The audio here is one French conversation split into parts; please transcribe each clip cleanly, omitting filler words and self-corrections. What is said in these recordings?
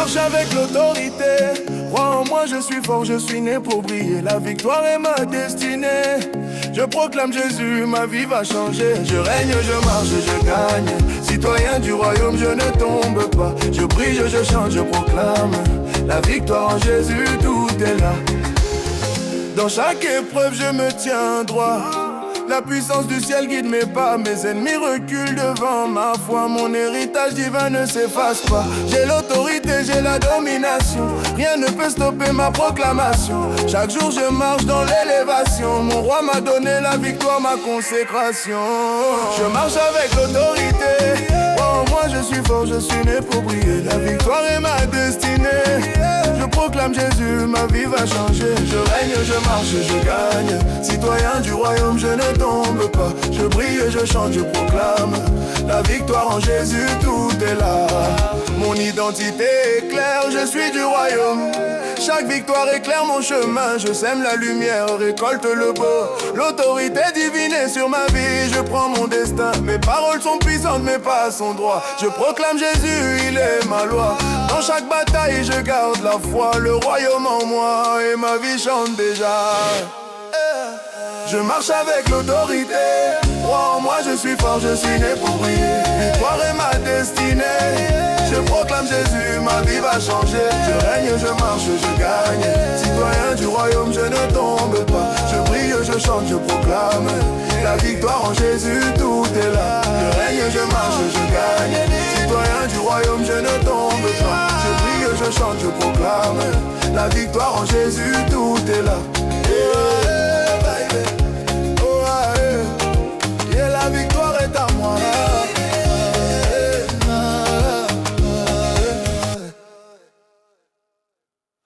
marche avec l'autorité. Crois en moi, je suis fort, je suis né pour briller. La victoire est ma destinée. Je proclame Jésus, ma vie va changer. Je règne, je marche, je gagne. Citoyen du royaume, je ne tombe pas. Je brille, je chante, je proclame la victoire en Jésus, tout est là. Dans chaque épreuve, je me tiens droit. La puissance du ciel guide mes pas. Mes ennemis reculent devant ma foi. Mon héritage divin ne s'efface pas. J'ai l'autorité, j'ai la domination. Rien ne peut stopper ma proclamation. Chaque jour je marche dans l'élévation. Mon roi m'a donné la victoire, ma consécration. Je marche avec l'autorité. Oh, moi je suis fort, je suis né pour briller. La victoire est ma destinée. Je proclame Jésus, ma vie va changer. Je règne, je marche, je gagne. Citoyen du royaume, je ne tombe pas. Je brille, je chante, je proclame la victoire en Jésus, tout est là. Mon identité est claire, je suis du royaume. Chaque victoire éclaire mon chemin. Je sème la lumière, récolte le beau. L'autorité divine est sur ma vie. Je prends mon destin, mes paroles sont puissantes, mes pas sont droits. Je proclame Jésus, il est ma loi. Dans chaque bataille, je garde la foi. Le royaume en moi et ma vie chante déjà. Je marche avec l'autorité. Crois en moi, je suis fort, je suis né pour briller. Victoire est ma destinée. Je proclame Jésus, ma vie va changer. Je règne, je marche, je gagne. Citoyen du royaume, je ne tombe pas. Je brille, je chante, je proclame la victoire en Jésus, tout est là. Je règne, je marche, je gagne. Citoyen du royaume, je ne tombe pas. Je brille, je chante, je proclame la victoire en Jésus, tout est là. La victoire est à moi.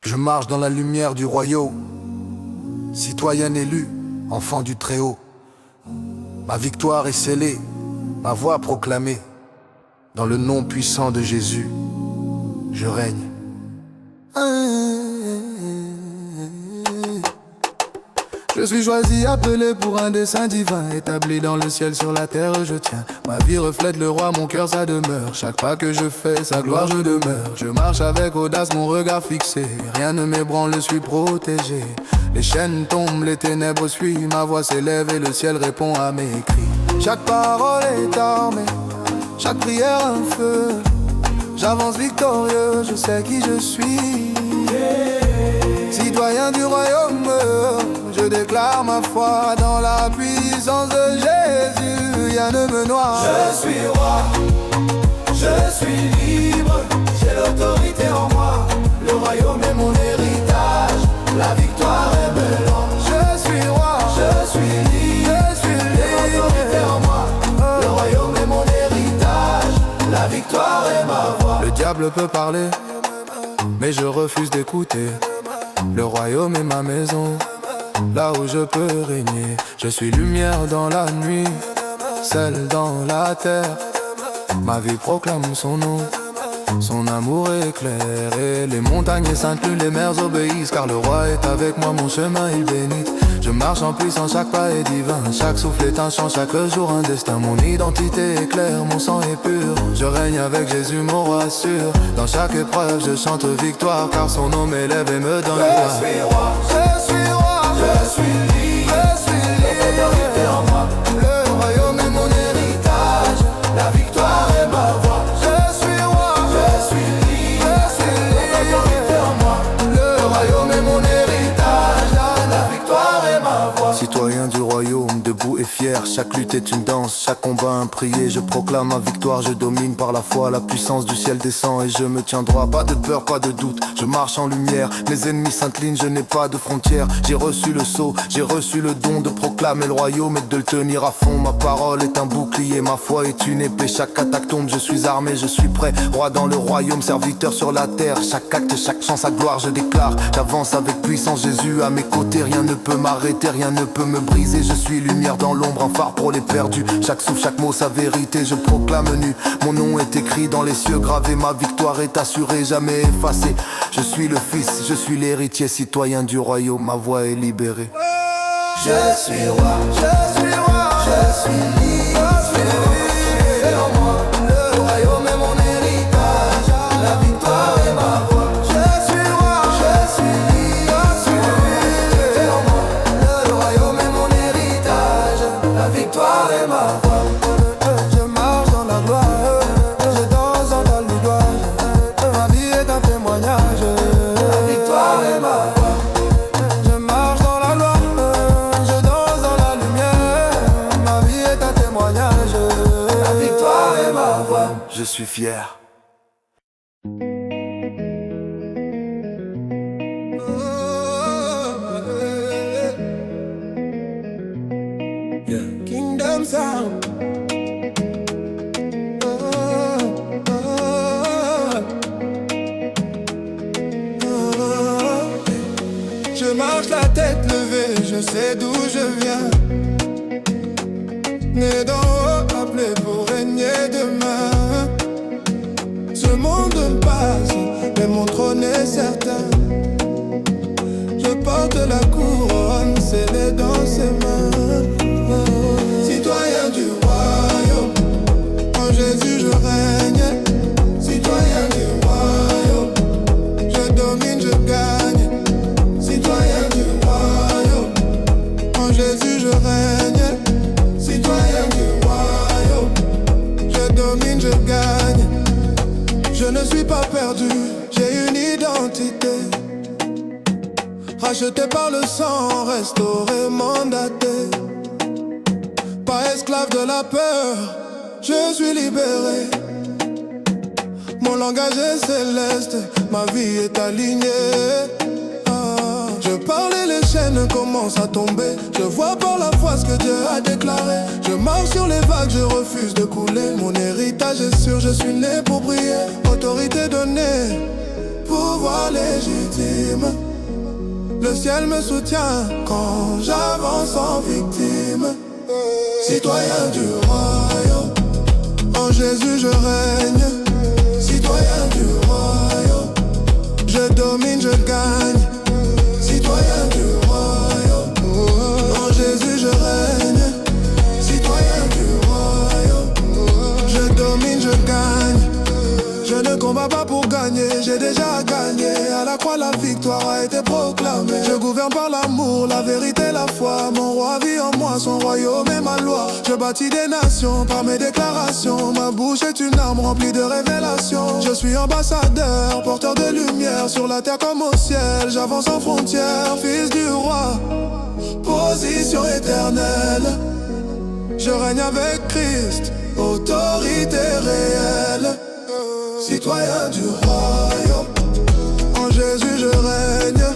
Je marche dans la lumière du royaume. Citoyen élu, enfant du Très-Haut. Ma victoire est scellée, ma voix proclamée. Dans le nom puissant de Jésus, je règne. Je suis choisi, appelé pour un dessein divin. Établi dans le ciel, sur la terre, je tiens. Ma vie reflète le roi, mon cœur, sa demeure. Chaque pas que je fais, sa gloire, je demeure. Je marche avec audace, mon regard fixé. Rien ne m'ébranle, je suis protégé. Les chaînes tombent, les ténèbres suivent. Ma voix s'élève et le ciel répond à mes cris. Chaque parole est armée, chaque prière un feu. J'avance victorieux, je sais qui je suis. Citoyen du royaume, je déclare ma foi dans la puissance de Jésus. Rien ne me noie. Je suis roi, je suis libre. J'ai l'autorité en moi. Le royaume est mon héritage. La victoire est mélange. Je suis roi, je suis libre. je suis J'ai l'autorité libre. en moi. Le royaume est mon héritage. La victoire est ma voix. Le diable peut parler, mais je refuse d'écouter. Le royaume est ma maison, là où je peux régner. Je suis lumière dans la nuit, celle dans la terre. Ma vie proclame son nom, son amour est clair. Et les montagnes s'incluent, les mers obéissent. Car le roi est avec moi, mon chemin il bénit. Je marche en puissance, chaque pas est divin. Chaque souffle est un chant, chaque jour un destin. Mon identité est claire, mon sang est pur. Je règne avec Jésus, mon roi sûr. Dans chaque épreuve, je chante victoire. Car son nom m'élève et me donne Je suis roi, je suis roi, je suis libre. je suis J'ai l'autorité libre. en moi. Le royaume est mon Héritage, la victoire est ma voix. Je suis roi, Je suis libre. je suis L'autorité libre. en moi. Le royaume est mon héritage. La victoire est ma voix. Citoyen du royaume, debout et fier. Chaque lutte est une danse, chaque combat un prier. Je proclame ma victoire, je domine par la foi. La puissance du ciel descend et je me tiens droit. Pas de peur, pas de doute, je marche en lumière. Mes ennemis s'inclinent, je n'ai pas de frontières. J'ai reçu le sceau, j'ai reçu le don de proclamer le royaume et de le tenir à fond. Ma parole est un bouclier, ma foi est une épée. Chaque attaque tombe, je suis armé, je suis prêt. Roi dans le royaume, serviteur sur la terre. Chaque acte, chaque chant, sa gloire, je déclare. J'avance avec puissance, Jésus à mes côtés. Rien ne peut m'arrêter, rien ne peut me briser. Je suis lumière dans l'ombre, un phare pour les perdus. Chaque souffle, chaque mot, sa vérité, je proclame nu. Mon nom est écrit dans les cieux, gravé. Ma victoire est assurée, jamais effacée. Je suis le fils, je suis l'héritier, citoyen du royaume. Ma voix est libérée. Je suis roi, Je suis roi, je suis libre. je suis libre. C'est en moi. Le royaume est mon héritage. La victoire est ma voix. est ma voix. Je marche dans la gloire, je danse dans la louange. Ma vie est un témoignage. La victoire est ma voix. Je marche dans la gloire, je danse dans la lumière. Ma vie est un témoignage. La victoire est ma voix. Je suis fier. Kingdom Sound. Je marche la tête levée, je sais d'où je viens. Né d'en haut, appelé pour régner demain. Ce monde passe, mais mon trône est certain. Je porte la couronne scellée dans ses mains. Citoyen du royaume, en Jésus je règne. Citoyen du royaume, je domine, je gagne. Citoyen du royaume, en Jésus je règne. Citoyen du royaume, je domine, je gagne. Je ne suis pas perdu, j'ai une identité. Racheté par le sang, restauré, mandaté. Pas esclave de la peur, je suis libéré. Mon langage est céleste, ma vie est alignée. Je parle et les chaînes commencent à tomber. Je vois par la foi ce que Dieu a déclaré. Je marche sur les vagues, je refuse de couler. Mon héritage est sûr, je suis né pour briller. Autorité donnée, pouvoir légitime. Le ciel me soutient quand j'avance en victime. Citoyen du royaume, en Jésus je règne. Citoyen du royaume, je domine, je gagne. Citoyen du royaume, en Jésus je règne. Citoyen du royaume, je domine, je gagne. Je ne combats pas pour gagner, j'ai déjà gagné. À la croix la victoire a été proclamée. Je gouverne par l'amour, la vérité, la foi. Mon roi vit en moi, son royaume est ma loi. Je bâtis des nations par mes déclarations. Ma bouche est une arme remplie de révélations. Je suis ambassadeur, porteur de lumière. Sur la terre comme au ciel, j'avance sans frontières. Fils du roi, position éternelle. Je règne avec Christ, autorité réelle. Citoyen du royaume, en Jésus je règne.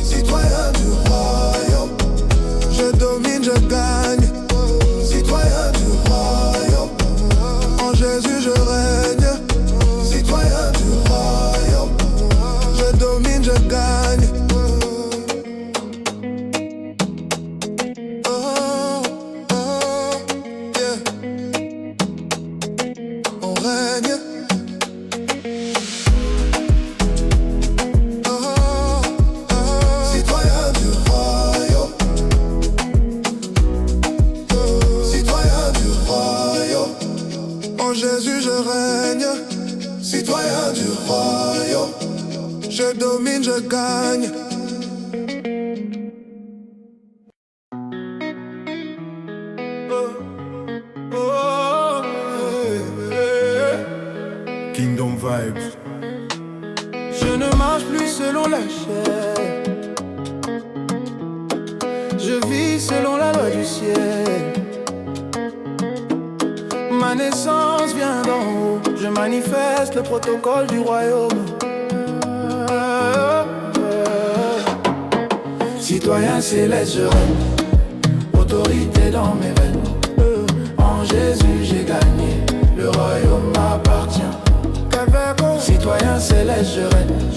Citoyen du royaume, je domine, je gagne. Citoyen du royaume, en Jésus je règne. Citoyen du royaume, je domine, je gagne. Oh, oh, yeah. On règne. Jésus je règne, citoyen du royaume, je domine, je gagne. Kingdom Vibes. Je ne marche plus selon la chair, je vis selon la loi du ciel. Ma naissance vient d'en haut, je manifeste le protocole du royaume. Citoyen céleste, je règne, autorité dans mes veines. En Jésus j'ai gagné, le royaume m'appartient. Citoyen céleste,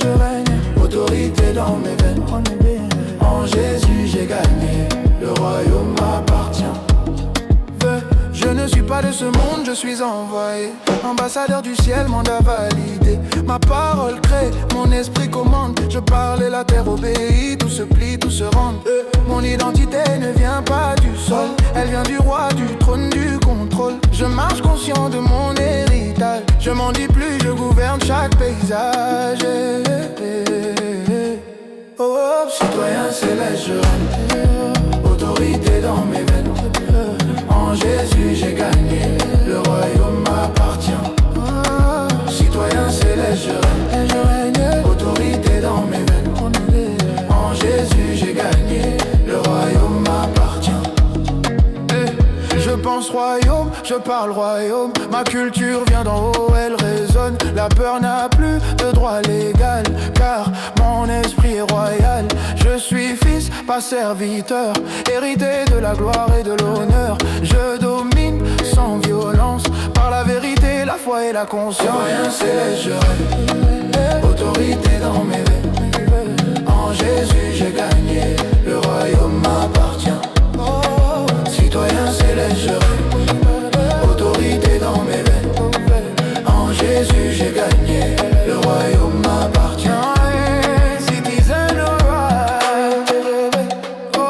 je règne, autorité dans mes veines. En Jésus j'ai gagné, le royaume m'appartient. Je ne suis pas de ce monde, je suis envoyé. Ambassadeur du ciel, mandat validé. Ma parole crée, mon esprit commande. Je parle et la terre obéit, tout se plie, tout se rend. Mon identité ne vient pas du sol, elle vient du roi, du trône, du contrôle. Je marche conscient de mon héritage, je m'en dis plus, je gouverne chaque paysage. Oh, citoyen céleste, je règne, autorité dans mes veines. En Jésus ce royaume, je parle royaume. Ma culture vient d'en haut, elle résonne. La peur n'a plus de droit légal, car mon esprit est royal. Je suis fils, pas serviteur, hérité de la gloire et de l'honneur. Je domine sans violence, par la vérité, la foi et la conscience. Rien c'est autorité dans mes veines. En Jésus j'ai gagné, le royaume m'appartient. Citoyen céleste, autorité dans mes veines. En Jésus j'ai gagné, le royaume m'appartient. Citizen right, oh,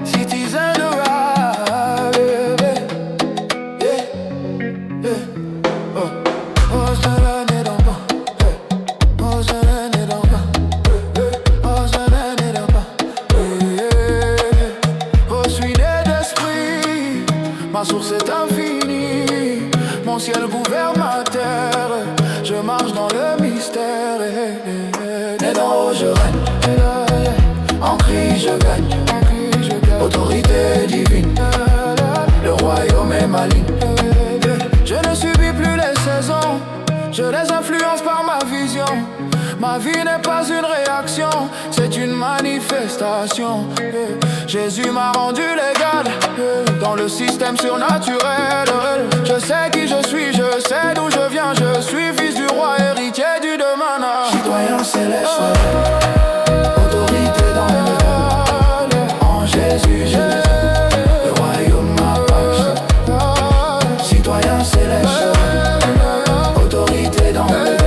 citizen right, yeah, yeah, oh, oh, cela n'est donc pas, oh, cela n'est donc pas, oh, cela n'est donc pas, oh, je suis né d'esprit, ma source est infinie, mon ciel gouverne ma terre, je marche dans le mystère, né d'en haut je règne, en Christ je gagne, autorité divine, le royaume est ma ligne. Je ne subis plus les saisons, je les influence par ma vision. Ma vie n'est pas une réaction, c'est une manifestation. Jésus m'a rendu légal dans le système surnaturel. Je sais qui je suis, je sais d'où je viens. Je suis fils du roi, héritier du demain. Citoyen céleste, autorité dans le monde. En Jésus, le royaume m'appartient. Citoyen céleste, autorité dans le monde.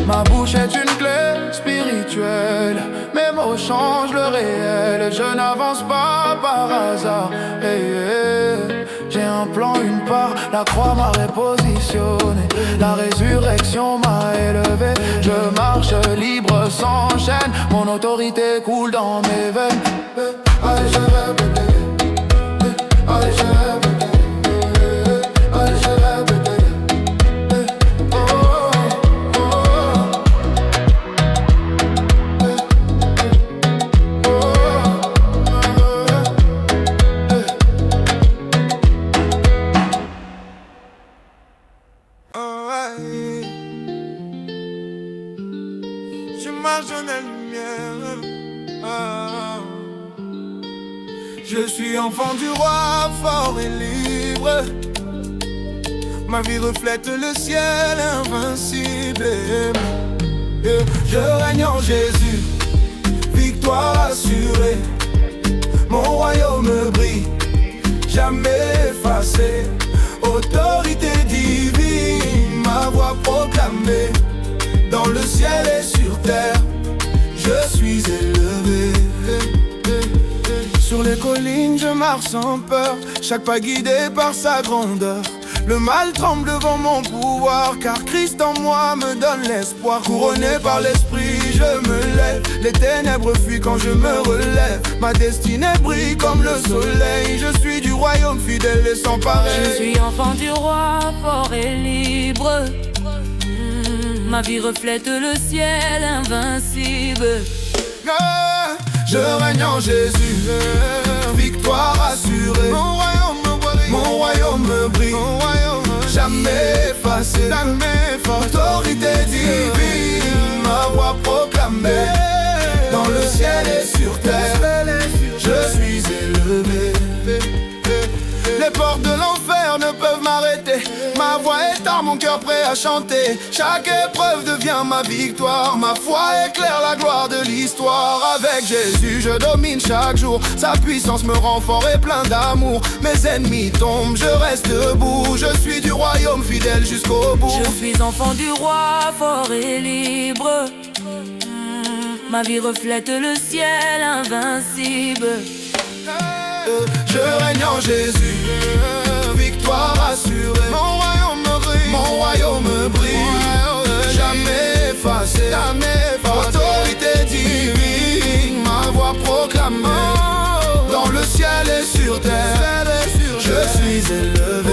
Ma bouche est une clé spirituelle, mes mots changent le réel. Je n'avance pas par hasard, j'ai un plan, une part, la croix m'a repositionné. La résurrection m'a élevé, je marche libre sans chaîne. Mon autorité coule dans mes veines. Allez, je répète, allez, je répète. Je marche dans la lumière. Je suis enfant du roi, fort et libre. Ma vie reflète le ciel invincible. Je règne en Jésus, victoire assurée. Mon royaume brille, jamais effacé. Autorité divine, ma voix proclamée. Dans le ciel et sur terre, je suis élevé. Sur les collines, je marche sans peur, chaque pas guidé par sa grandeur. Le mal tremble devant mon pouvoir, car Christ en moi me donne l'espoir. Couronné par l'esprit, je me lève. Les ténèbres fuient quand je me relève. Ma destinée brille comme le soleil. Je suis du royaume fidèle et sans pareil. Je suis enfant du roi, fort et libre. Ma vie reflète le ciel invincible. Je règne en Jésus, victoire assurée. Mon royaume me brille, jamais effacé. Autorité divine, ma voix proclamée. Dans le ciel et sur terre, je suis élevé. Les portes de l'enfer ne peuvent m'arrêter. Ma voix est à mon cœur prêt à chanter. Chaque épreuve devient ma victoire. Ma foi éclaire la gloire de l'histoire. Avec Jésus je domine chaque jour. Sa puissance me rend fort et plein d'amour. Mes ennemis tombent, je reste debout. Je suis du royaume fidèle jusqu'au bout. Je suis enfant du roi, fort et libre. Ma vie reflète le ciel invincible. Je règne en Jésus, victoire assurée. Mon royaume brille, jamais effacé. Autorité divine, ma voix proclamée. Dans le ciel et sur terre, je suis élevé.